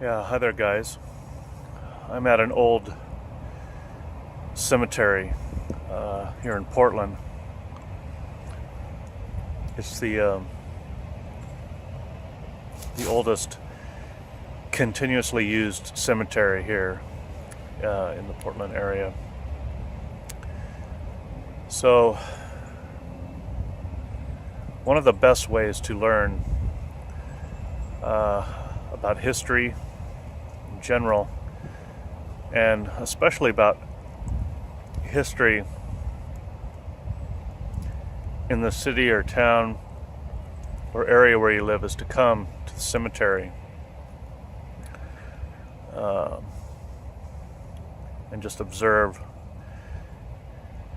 Yeah, hi there, guys. I'm at an old cemetery here in Portland. It's the oldest continuously used cemetery here in the Portland area. So, one of the best ways to learn about history in general, and especially about history in the city or town or area where you live, is to come to the cemetery and just observe,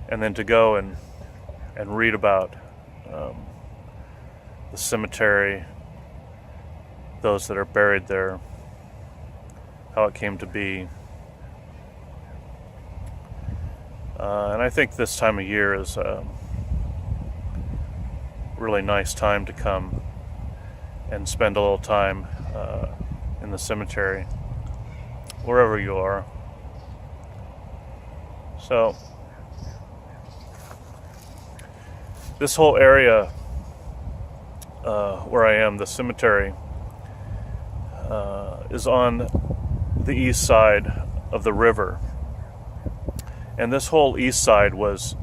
and then to go and read about the cemetery, those that are buried there, how it came to be. And I think this time of year is a really nice time to come and spend a little time in the cemetery, wherever you are. So, this whole area where I am, the cemetery, is on the east side of the river. And this whole east side was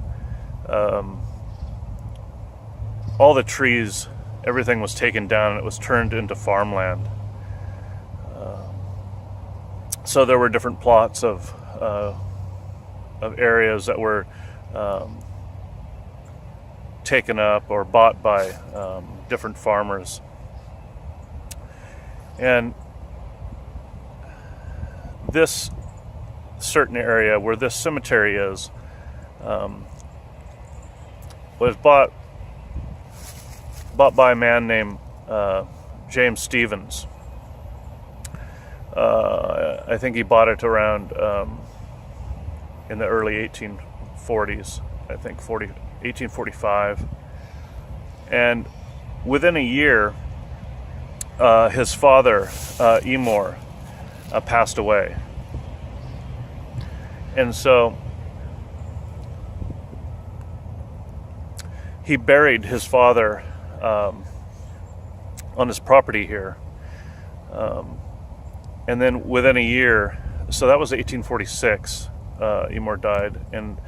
all the trees, everything was taken down and it was turned into farmland. So there were different plots of areas that were taken up or bought by different farmers. And this certain area where this cemetery is was bought by a man named James Stevens. I think he bought it around in the early 1840s, I think 1845. And within a year, his father, Emor, passed away. And so he buried his father on his property here. And then within a year, so that was 1846, Emor died, and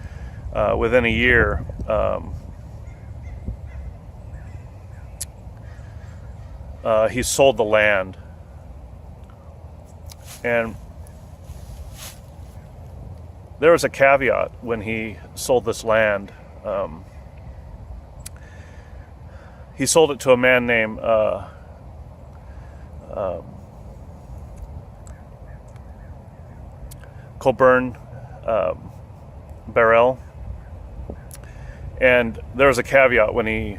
within a year, he sold the land. And there was a caveat when he sold this land. He sold it to a man named Colburn Barrell. And there was a caveat when he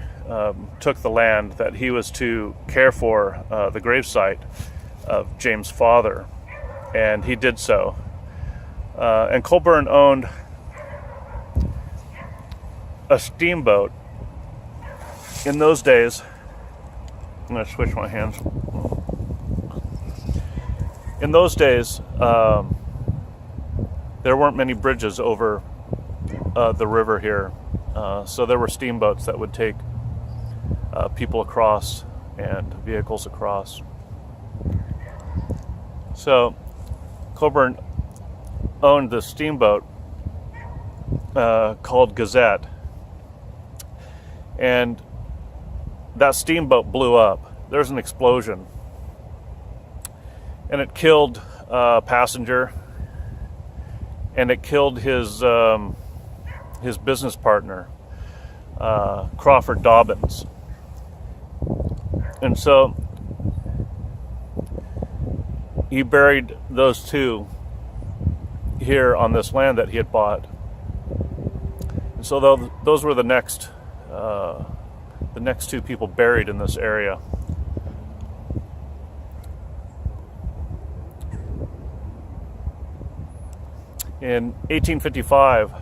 took the land, that he was to care for the gravesite of James' father, and he did so. And Colburn owned a steamboat. In those days, I'm going to switch my hands. In those days, there weren't many bridges over the river here, so there were steamboats that would take people across and vehicles across. So Colburn owned this steamboat called Gazette, and that steamboat blew up. There was an explosion, and it killed a passenger, and it killed his business partner, Crawford Dobbins. And so he buried those two here on this land that he had bought. And so those were the next two people buried in this area. In 1855,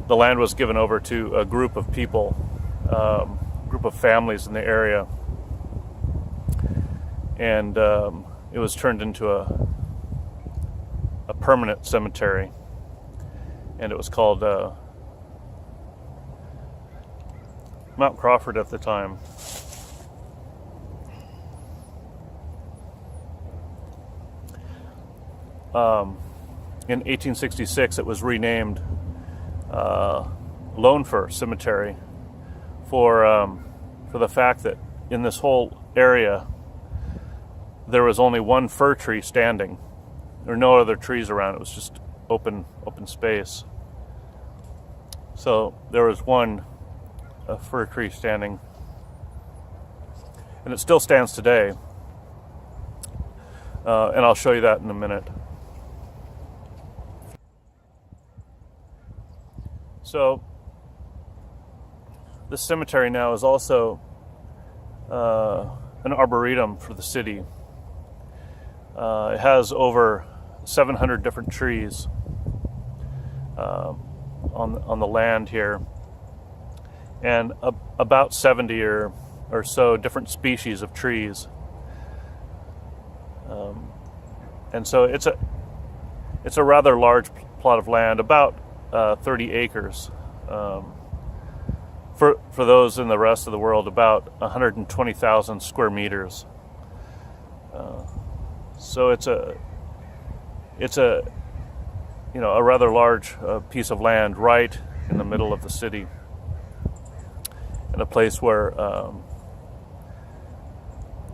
the land was given over to a group of people, group of families in the area, and it was turned into a permanent cemetery, and it was called Mount Crawford at the time. In 1866, it was renamed Lone Fir Cemetery for the fact that in this whole area there was only one fir tree standing. There were no other trees around. It was just open space. So there was one fir tree standing, and it still stands today. And I'll show you that in a minute. So this cemetery now is also an arboretum for the city. It has over 700 different trees on the land here, and about 70 or so different species of trees. And so it's a rather large plot of land, about 30 acres. For those in the rest of the world, about 120,000 square meters. So it's a a rather large piece of land right in the middle of the city, and a place where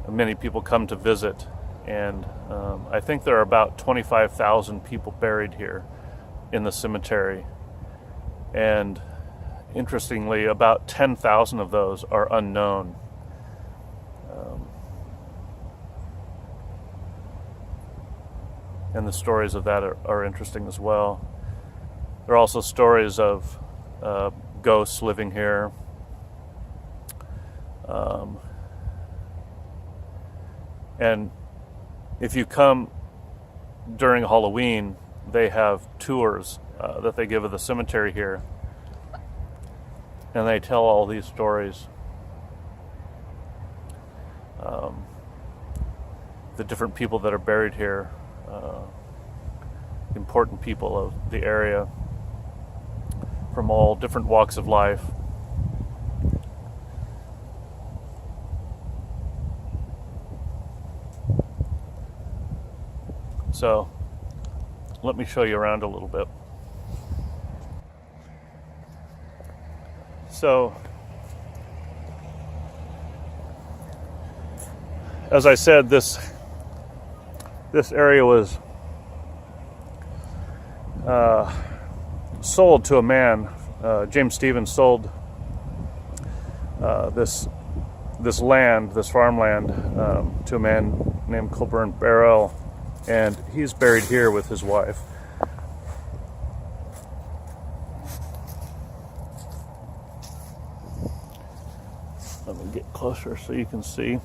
many people come to visit. And I think there are about 25,000 people buried here in the cemetery, and interestingly, about 10,000 of those are unknown. And the stories of that are interesting as well. There are also stories of ghosts living here. And if you come during Halloween, they have tours that they give of the cemetery here. And they tell all these stories. The different people that are buried here, important people of the area from all different walks of life. So, let me show you around a little bit. So, as I said, this area was sold to a man. James Stevens sold this land, this farmland, to a man named Colburn Barrell, and he's buried here with his wife. Let me get closer so you can see.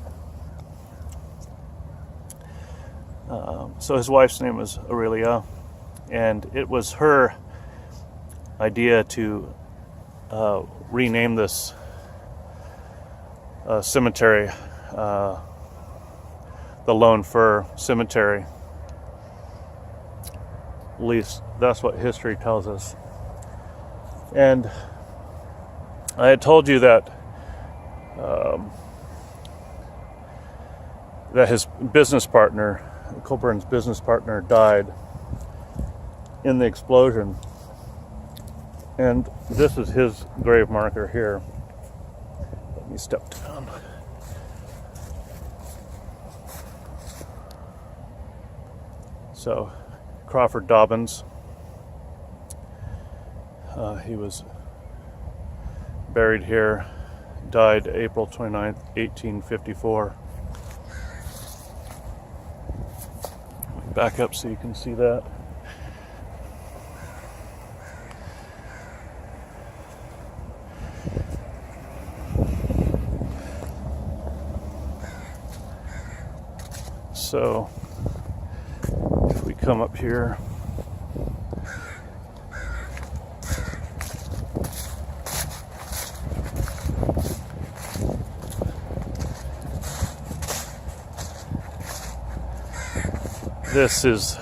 So his wife's name was Aurelia, and it was her idea to rename this cemetery the Lone Fir Cemetery. At least that's what history tells us. And I had told you that that his business partner, Colburn's business partner, died in the explosion. And this is his grave marker here. Let me step down. So, Crawford Dobbins, he was buried here, died April 29th, 1854. Back up so you can see that. So, if we come up here, This is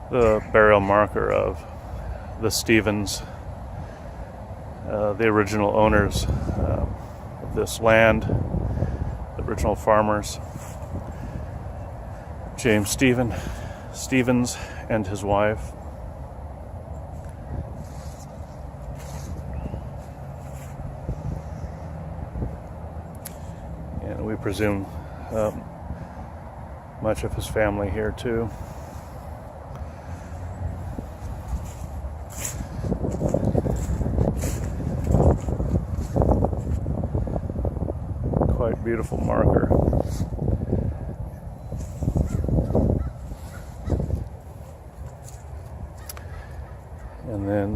the burial marker of the Stevens, the original owners of this land, the original farmers, James Stevens and his wife. And we presume much of his family here too. Quite beautiful marker. And then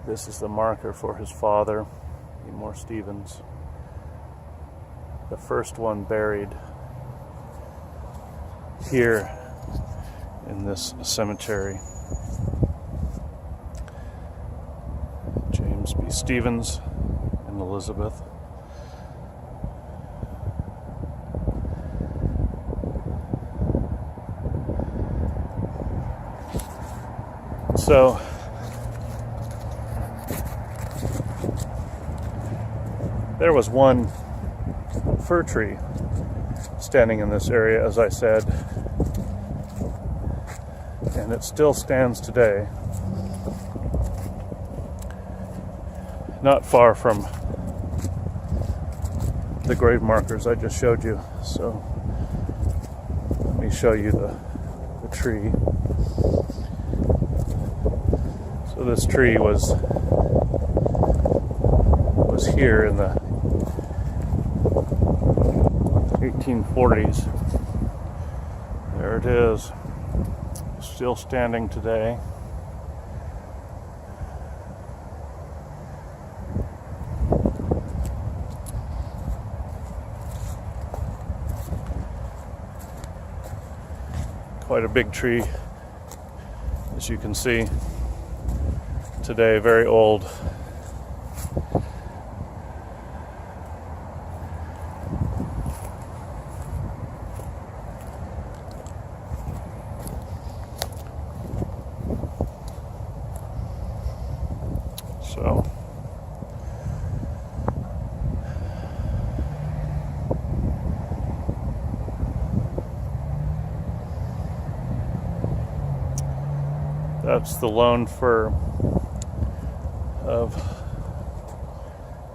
this is the marker for his father, Seymour Stevens. The first one buried here in this cemetery. James B. Stevens and Elizabeth. So there was one fir tree standing in this area, as I said, and it still stands today, not far from the grave markers I just showed you. So let me show you the tree. So this tree was here in the 1840s. There it is, still standing today. Quite a big tree, as you can see today, very old. So that's the Lone Fir of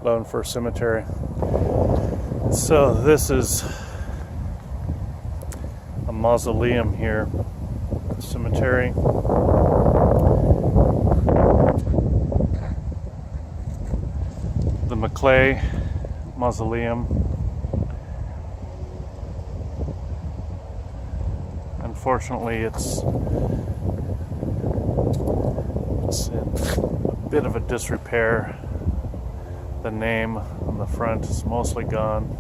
Lone Fir Cemetery. So this is a mausoleum here, cemetery. The Mcclay Mausoleum. Unfortunately, it's in a bit of a disrepair. The name on the front is mostly gone.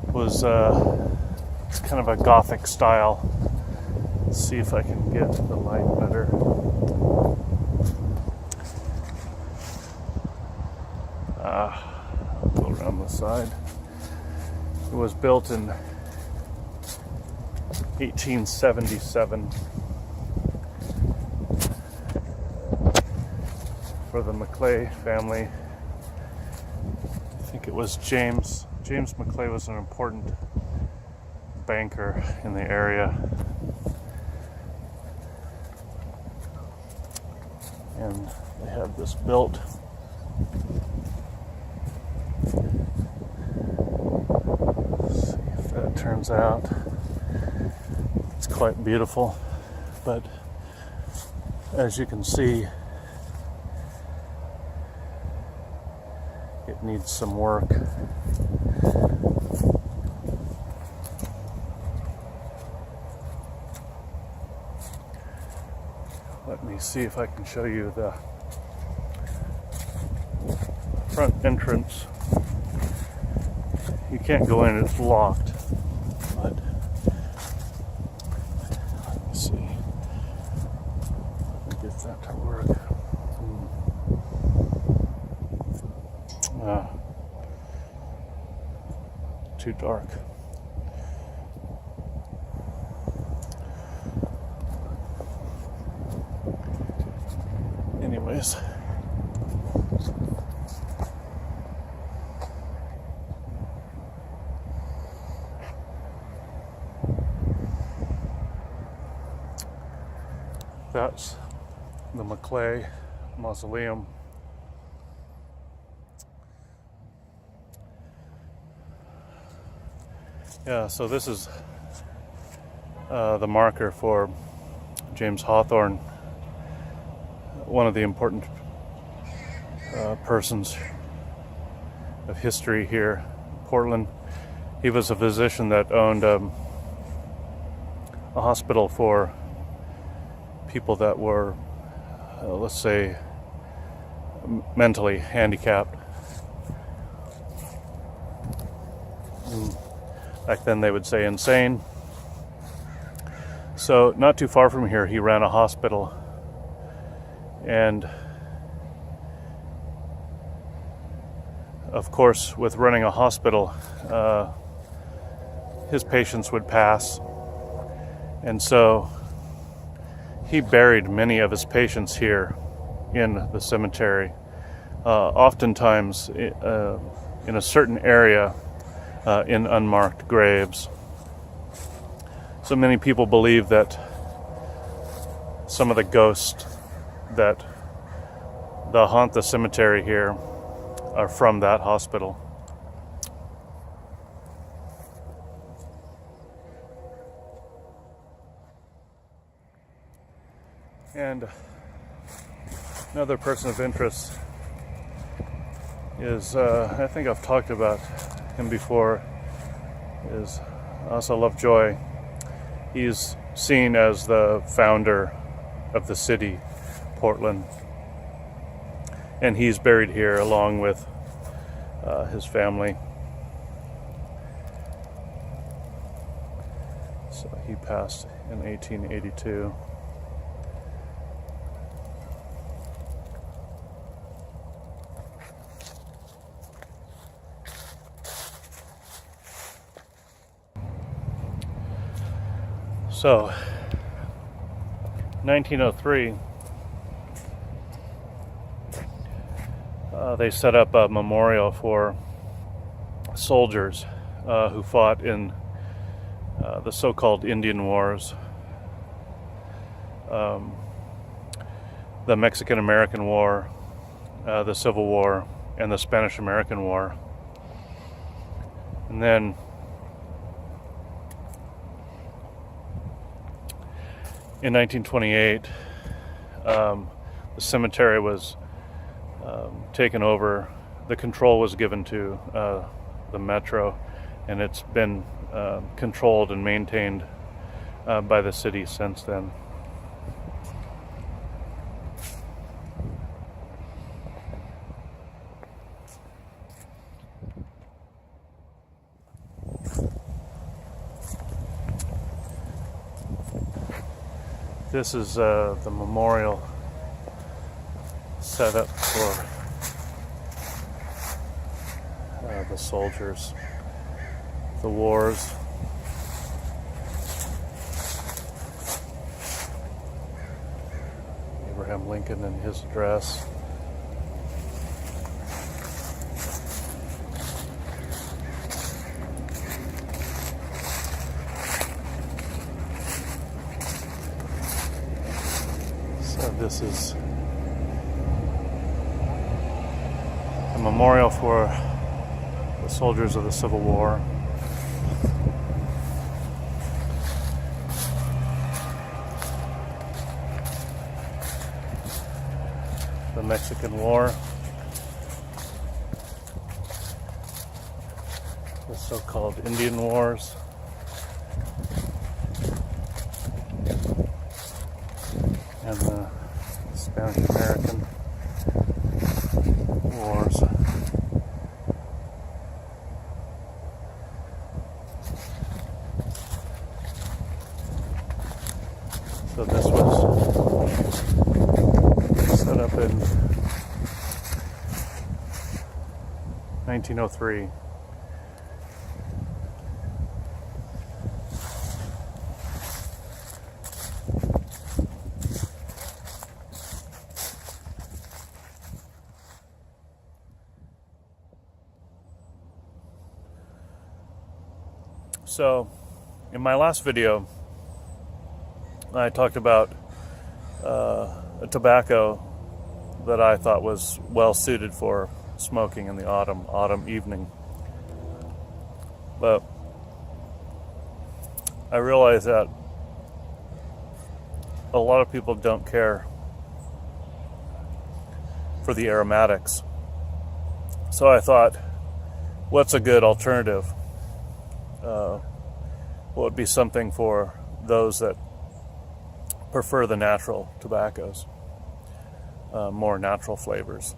It was it's kind of a Gothic style. Let's see if I can get the light better. Go around the side. It was built in 1877 for the Mcclay family. I think it was James Mcclay was an important banker in the area. And they had this built. Let's see if that turns out. It's quite beautiful, but as you can see, it needs some work. Let me see if I can show you the front entrance. You can't go in, it's locked, but let me see. Let me get that to work. Too dark. That's the Mcclay Mausoleum. Yeah, so this is the marker for James Hawthorne, one of the important persons of history here in Portland. He was a physician that owned a hospital for people that were, let's say, mentally handicapped. Back then they would say insane. So not too far from here he ran a hospital, and of course with running a hospital his patients would pass, and so he buried many of his patients here in the cemetery, oftentimes in a certain area in unmarked graves. So many people believe that some of the ghosts that haunt the cemetery here are from that hospital. And another person of interest is, I think I've talked about him before, is Asa Lovejoy. He's seen as the founder of the city, Portland. And he's buried here along with his family. So he passed in 1882. So, 1903, they set up a memorial for soldiers who fought in the so-called Indian Wars, the Mexican-American War, the Civil War, and the Spanish-American War. And then in 1928, the cemetery was taken over. The control was given to the Metro, and it's been controlled and maintained by the city since then. This is the memorial set up for the soldiers, the wars. Abraham Lincoln and his address. This is a memorial for the soldiers of the Civil War. The Mexican War. The so-called Indian Wars. And the Spanish-American Wars. So this was set up in 1903. So, in my last video, I talked about a tobacco that I thought was well suited for smoking in the autumn evening. But I realize that a lot of people don't care for the aromatics. So I thought, what's a good alternative? What would be something for those that prefer the natural tobaccos, more natural flavors,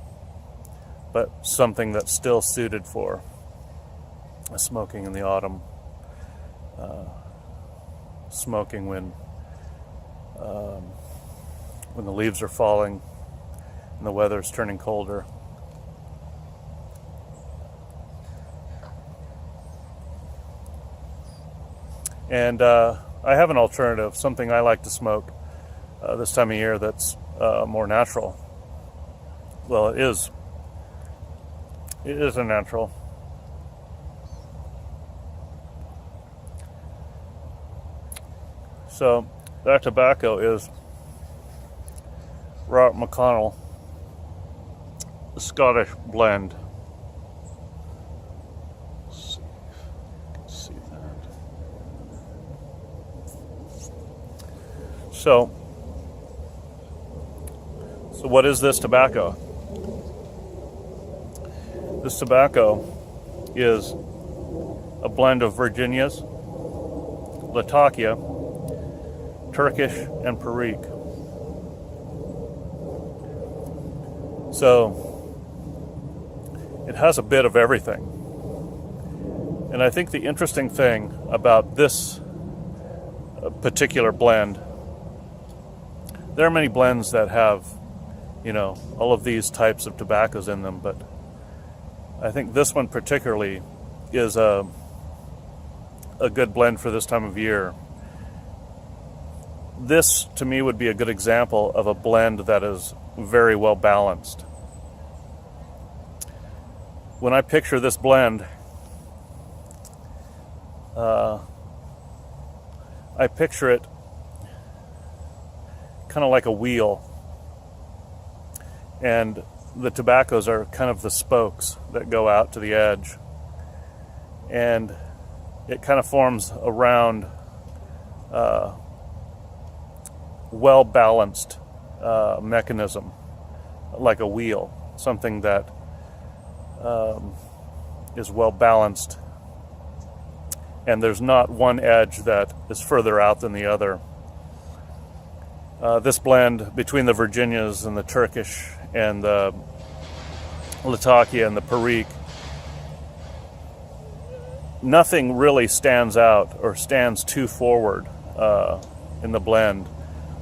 but something that's still suited for smoking in the autumn, smoking when the leaves are falling and the weather's turning colder. And I have an alternative, something I like to smoke this time of year that's more natural. Well, it is a natural. So that tobacco is Robert McConnell Scottish Blend. Let's see if you can see that. So what is this tobacco? This tobacco is a blend of Virginias, Latakia, Turkish, and Perique. So it has a bit of everything. And I think the interesting thing about this particular blend, there are many blends that have, all of these types of tobaccos in them, but I think this one particularly is a good blend for this time of year. This, to me, would be a good example of a blend that is very well balanced. When I picture this blend, I picture it kind of like a wheel, and the tobaccos are kind of the spokes that go out to the edge, and it kind of forms a round, well-balanced mechanism, like a wheel, something that is well-balanced, and there's not one edge that is further out than the other. This blend between the Virginias and the Turkish and the Latakia and the Perique, nothing really stands out or stands too forward in the blend.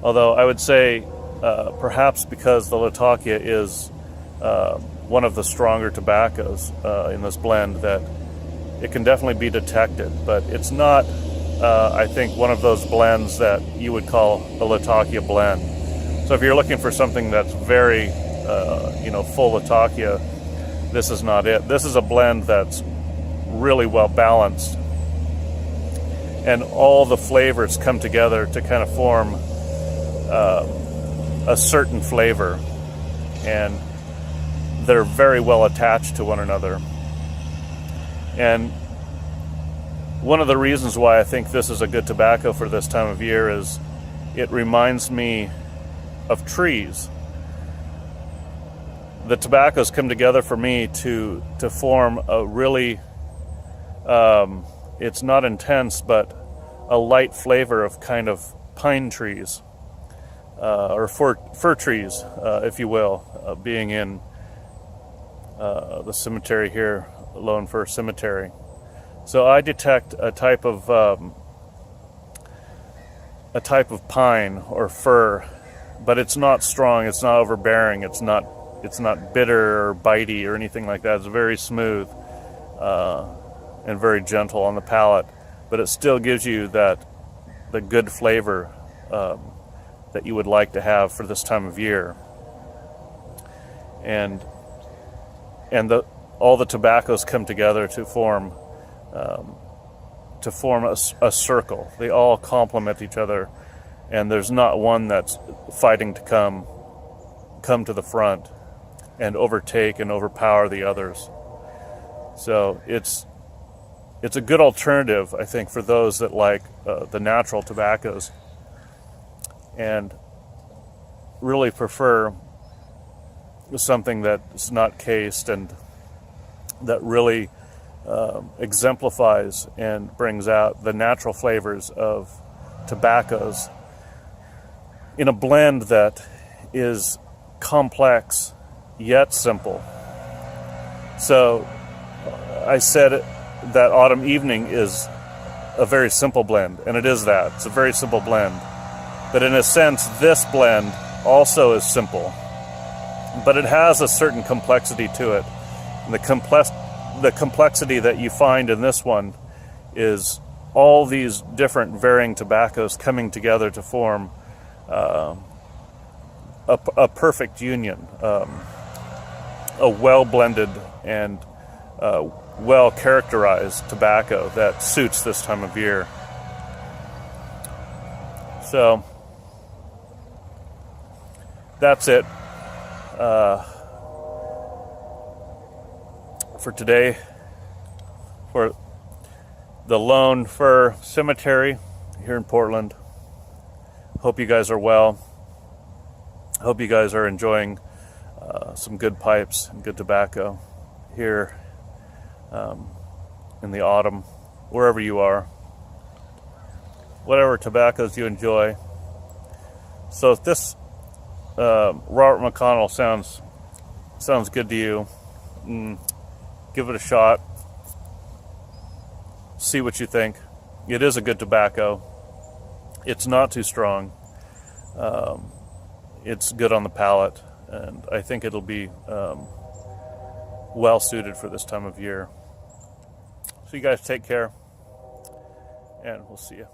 Although I would say perhaps because the Latakia is one of the stronger tobaccos in this blend, that it can definitely be detected, but it's not, I think, one of those blends that you would call a Latakia blend. So if you're looking for something that's very, full Latakia, this is not it. This is a blend that's really well balanced, and all the flavors come together to kind of form a certain flavor, and they're very well attached to one another. And one of the reasons why I think this is a good tobacco for this time of year is it reminds me of trees. The tobaccos come together for me to form a really, it's not intense, but a light flavor of kind of pine trees, or fir trees, if you will, being in the cemetery here, Lone Fir Cemetery. So I detect a type of pine or fir, but it's not strong, it's not overbearing, it's not bitter or bitey or anything like that. It's very smooth and very gentle on the palate, but it still gives you the good flavor that you would like to have for this time of year. And all the tobaccos come together to form a circle. They all complement each other, and there's not one that's fighting to come to the front and overtake and overpower the others. So it's a good alternative, I think, for those that like the natural tobaccos and really prefer something that's not cased and that really exemplifies and brings out the natural flavors of tobaccos in a blend that is complex yet simple. So I said that Autumn Evening is a very simple blend, and it is that. It's a very simple blend. But in a sense, this blend also is simple, but it has a certain complexity to it. And the complexity that you find in this one is all these different varying tobaccos coming together to form a perfect union, a well-blended and well-characterized tobacco that suits this time of year. So that's it for today for the Lone Fir Cemetery here in Portland. Hope you guys are well. Hope you guys are enjoying some good pipes and good tobacco here in the autumn, wherever you are, whatever tobaccos you enjoy. So if this Robert McConnell sounds good to you, give it a shot. See what you think. It is a good tobacco. It's not too strong. It's good on the palate, and I think it'll be well suited for this time of year. So you guys take care, and we'll see you.